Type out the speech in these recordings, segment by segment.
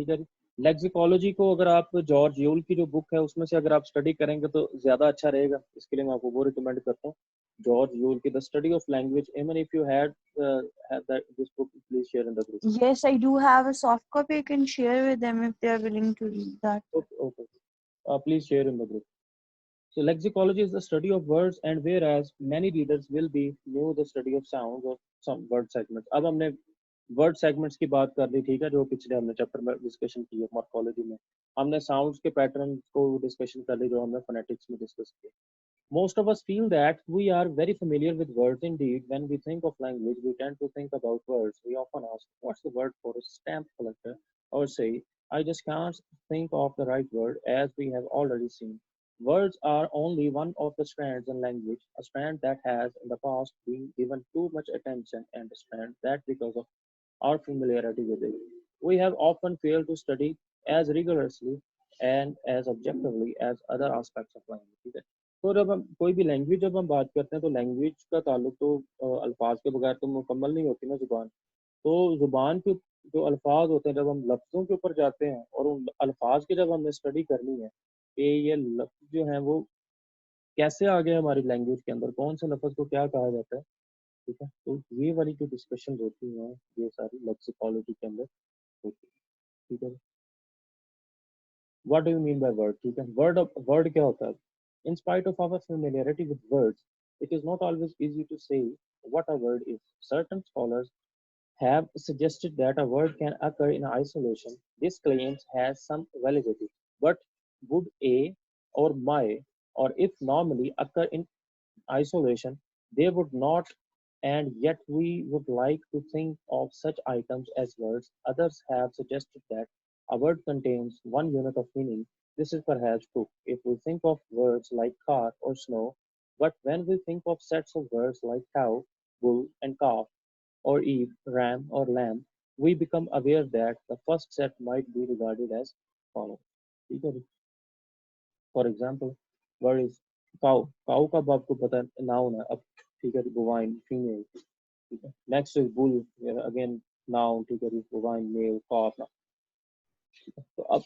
ठीक है जी। लेक्सिकोलॉजी को अगर आप जॉर्ज यूल की जो बुक है उसमें से अगर आप स्टडी करेंगे तो ज़्यादा अच्छा रहेगा, इसके लिए मैं आपको वो रिकमेंड करता हूँ, जॉर्ज यूल की the study of language. Even if you had this book, please share in the group. Yes, I do have a soft copy. I can share with them if they are willing to read that. Okay okay, please share in the group. So lexicology is the study of words, and whereas many readers will be new the study of sounds or some word segments। अब हमने word segments की बात कर ली, ठीक है, जो पिछले हमने चैप्टर में डिस्कशन की है मॉर्फोलॉजी में। हमने साउंड्स के पैटर्न को डिस्कशन कर ली जो हमने फोनेटिक्स में डिस्कस किया। Most of us feel that we are very familiar with words. Indeed, when we think of language, we tend to think about words. We often ask, what's the word for a stamp collector? Or say, I just can't think of the right word, as we have already seen. Words are only one of the strands in language, a strand that has in the past been given too much attention, and a strand that, because of our familiarity with it, we have often failed to study as rigorously and as objectively as other aspects of language। तो जब हम कोई भी language जब हम बात करते हैं तो लैंग्वेज का ताल्लुक तो अल्फाज के बगैर तो मुकम्मल नहीं होती ना जुबान। तो जुबान के जो अल्फाज होते हैं, जब हम लफ्ज़ों के ऊपर जाते हैं और उन अल्फाज की जब हमने स्टडी करनी है कि ये लफ्ज़ जो हैं वो कैसे आ गए हमारी लैंग्वेज के अंदर, कौन से लफ्ज़ को क्या कहा जाता है, ठीक है, तो ये वाली जो डिस्कशन होती हैं ये सारी लेक्सिकोलॉजी के अंदर होती है, ठीक है। What do you mean by word, ठीक है, वर्ड क्या होता है। In spite of our familiarity with words, it is not always easy to say what a word is. Certain scholars have suggested that a word can occur in isolation. This claim has some validity, but would a or my or if normally occur in isolation, they would not, and yet we would like to think of such items as words. Others have suggested that a word contains one unit of meaning. This is perhaps true if we think of words like car or snow, but when we think of sets of words like cow, bull, and calf, or Eve, ram, or lamb, we become aware that the first set might be regarded as follows. ठीक है जी। For example word is cow, cow का अब आपको पता है noun है अब, ठीक है, बोवाइन फीमेल, ठीक है। Next is bull, again noun, ठीक है, बोवाइन मेल, कॉफ। तो अब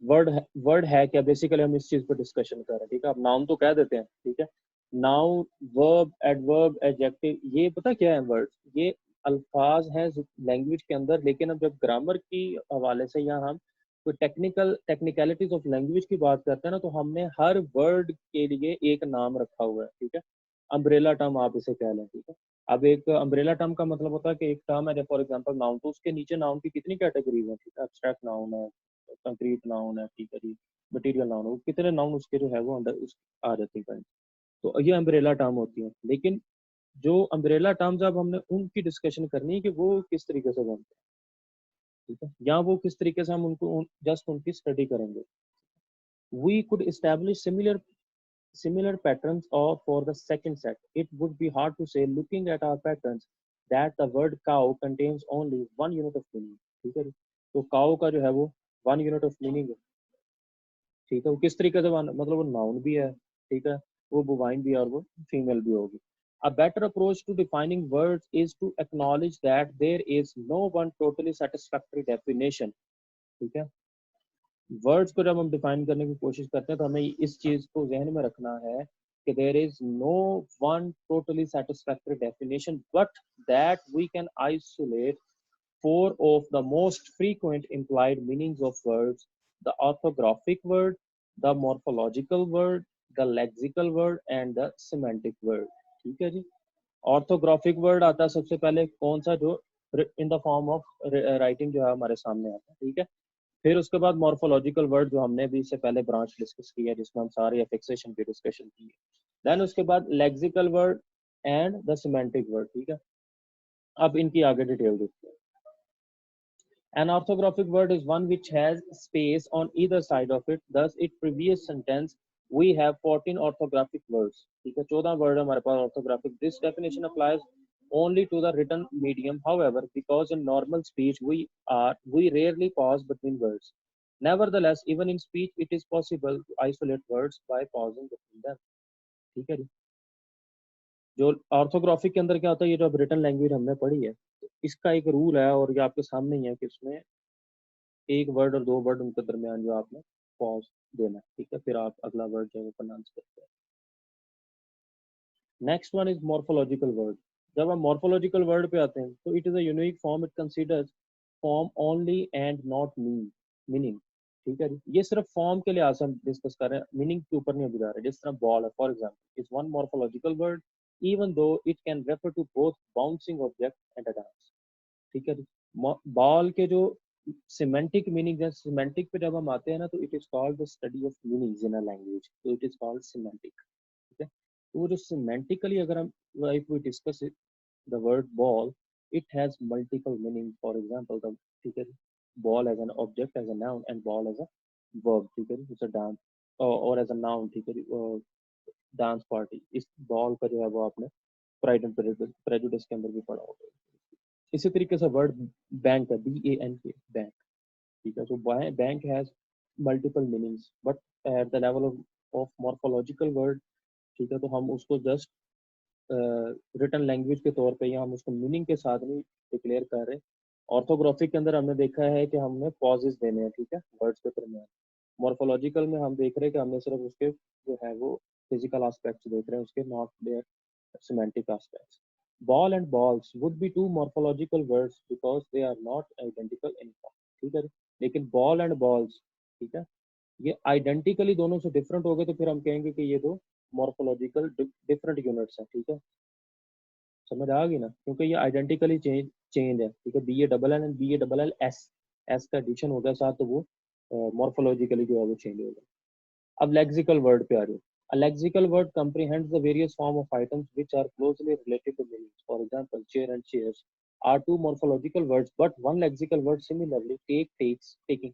वर्ड है क्या, बेसिकली हम इस चीज पर डिस्कशन कर रहे हैं, ठीक है। अब नाउन तो कह देते हैं, ठीक है, नाउन, वर्ब, एडवर्ब, एडजेक्टिव, ये पता क्या है वर्ड, ये अल्फाज हैं लैंग्वेज के अंदर। लेकिन अब जब ग्रामर की हवाले से या हम कोई टेक्निकलिटीज ऑफ लैंग्वेज की बात करते हैं ना, तो हमने हर वर्ड के लिए एक नाम रखा हुआ है, ठीक है। अम्ब्रेला टर्म आप इसे कह लें, ठीक है। अब एक अम्ब्रेला टर्म का मतलब होता है कि एक टर्म है फॉर एग्जांपल नाउन, तो उसके नीचे नाउन की कितनी कैटेगरीज हैं, ठीक है। एब्स्ट्रैक्ट नाउन है, कंक्रीट नाउन है, ठीक है जी, मटेरियल नाउन है, कितने नाउन उसके जो है वो अंडर उस आ जाते हैं। तो ये अम्ब्रेला टर्म होती है। लेकिन जो अम्ब्रेला टर्म्स अब हमने उनकी डिस्कशन करनी है कि वो किस तरीके से बनते हैं, ठीक है, या वो किस तरीके से हम उनको जस्ट उनकी स्टडी करेंगे। We could establish similar patterns or for the second set. It would be hard to say, looking at our patterns, that the word cow contains only one unit of meaning। ठीक है, तो cow का जो है वो one unit of meaning है, ठीक है। वो किस तरीके से मतलब वो नाउन भी है, ठीक है, वो बोवाइन भी है और वो फीमेल भी होगी। A better approach to defining words is to acknowledge that there is no one totally satisfactory definition। ठीक है, वर्ड्स को जब हम डिफाइन करने की कोशिश करते हैं तो हमें इस चीज को जहन में रखना है कि there is no one totally satisfactory definition, but that we can isolate four of the most frequent implied meanings of words: the orthographic word, the morphological word, the lexical word, and the semantic word। ठीक है जी। Orthographic word आता है सबसे पहले, कौन सा, जो in the form of writing जो है हमारे सामने आता है, ठीक है। फिर उसके बाद मॉर्फोलॉजिकल वर्ड, जो हमने भी इससे पहले ब्रांच डिस्कस की है जिसमें हम सारे एफिक्सेशन की डिस्कशन की है। देन उसके बाद lexical word and the semantic word, ठीक है। अब इनकी आगे डिटेल देखते हैं। An orthographic word is one which has space on either side of it. Thus, in previous sentence, we have 14 orthographic words। ठीक है, 14 वर्ड हमारे पास orthographic। This definition applies only to the written medium. However, because in normal speech we rarely pause between words. Nevertheless, even in speech, it is possible to isolate words by pausing between them। ठीक है जी। जो orthographic के अंदर क्या होता है, ये जो रिटन लैंग्वेज हमने पढ़ी है, तो इसका एक रूल है और ये आपके सामने ही है कि इसमें एक वर्ड और दो वर्ड उनके दरमियान जो आपने पॉज देना है, ठीक है, फिर आप अगला वर्ड जो है वो प्रोनाउंस करते हैं। Next one is morphological word. जब हम मॉर्फोलॉजिकल वर्ड पे आते हैं तो it is a unique form, it considers form only and not meaning. ठीक है जी, ये सिर्फ फॉर्म के लिहाज से हम डिस्कस कर रहे हैं, मीनिंग के ऊपर नहीं बुझा रहे। जिस तरह बॉल है for example is one morphological word even though it can refer to both bouncing object and a dance. ठीक है जी, बॉल के जो सिमेंटिक मीनिंग है, सिमेंटिक पे जब हम आते हैं ना तो it is called the study of meanings in a language, तो इट इज कॉल्ड सिमेंटिक। ठीक है, तो वो जो सिमेंटिकली अगर हम if we discuss it, the word ball it has multiple meaning. For example the, ठीक है, ball as an object as a noun and ball as a verb, ठीक है, इट्स अ डांस और एज अ नाउन, ठीक है, dance party. इस ball का जो है वो आपने प्राइड एंड प्रेजुडिस के अंदर भी पढ़ा होगा। इसी तरीके से वर्ड बैंक है, BANK, बैंक। ठीक है, so bank has multiple meanings but at the level of morphological word, ठीक है, तो हम उसको जस्ट रिटन लैंग्वेज के तौर पे या हम उसको मीनिंग के साथ नहीं डिक्लेयर कर रहे। ऑर्थोग्राफिक के अंदर हमने देखा है कि हमने पॉजेस देने हैं, ठीक है, वर्ड्स के दरमियान। मॉर्फोलॉजिकल में हम देख रहे हैं कि हमने सिर्फ उसके जो है वो फिजिकल एस्पेक्ट्स देख रहे हैं, उसके not there semantic aspects. Ball and balls would be two morphological words because they are not identical in form. ठीक है, लेकिन ball and balls, ठीक है, ये आइडेंटिकली दोनों से डिफरेंट हो गए तो फिर हम कहेंगे कि ये दो मॉर्फोलॉजिकल डिफरेंट यूनिट्स हैं। ठीक है, समझ आ गई ना, क्योंकि ये आइडेंटिकली चेंज चेंज है। ठीक है, BALL एंड BALLS, एस का एडिशन हो गया साथ, तो वो मॉर्फोलॉजिकली जो है वो चेंज हो गया। अब लेक्सिकल वर्ड पे आ रही हूँ। A lexical word comprehends the various form of items which are closely related to meanings. For example, chair and chairs are two morphological words, but one lexical word similarly take, takes, taking.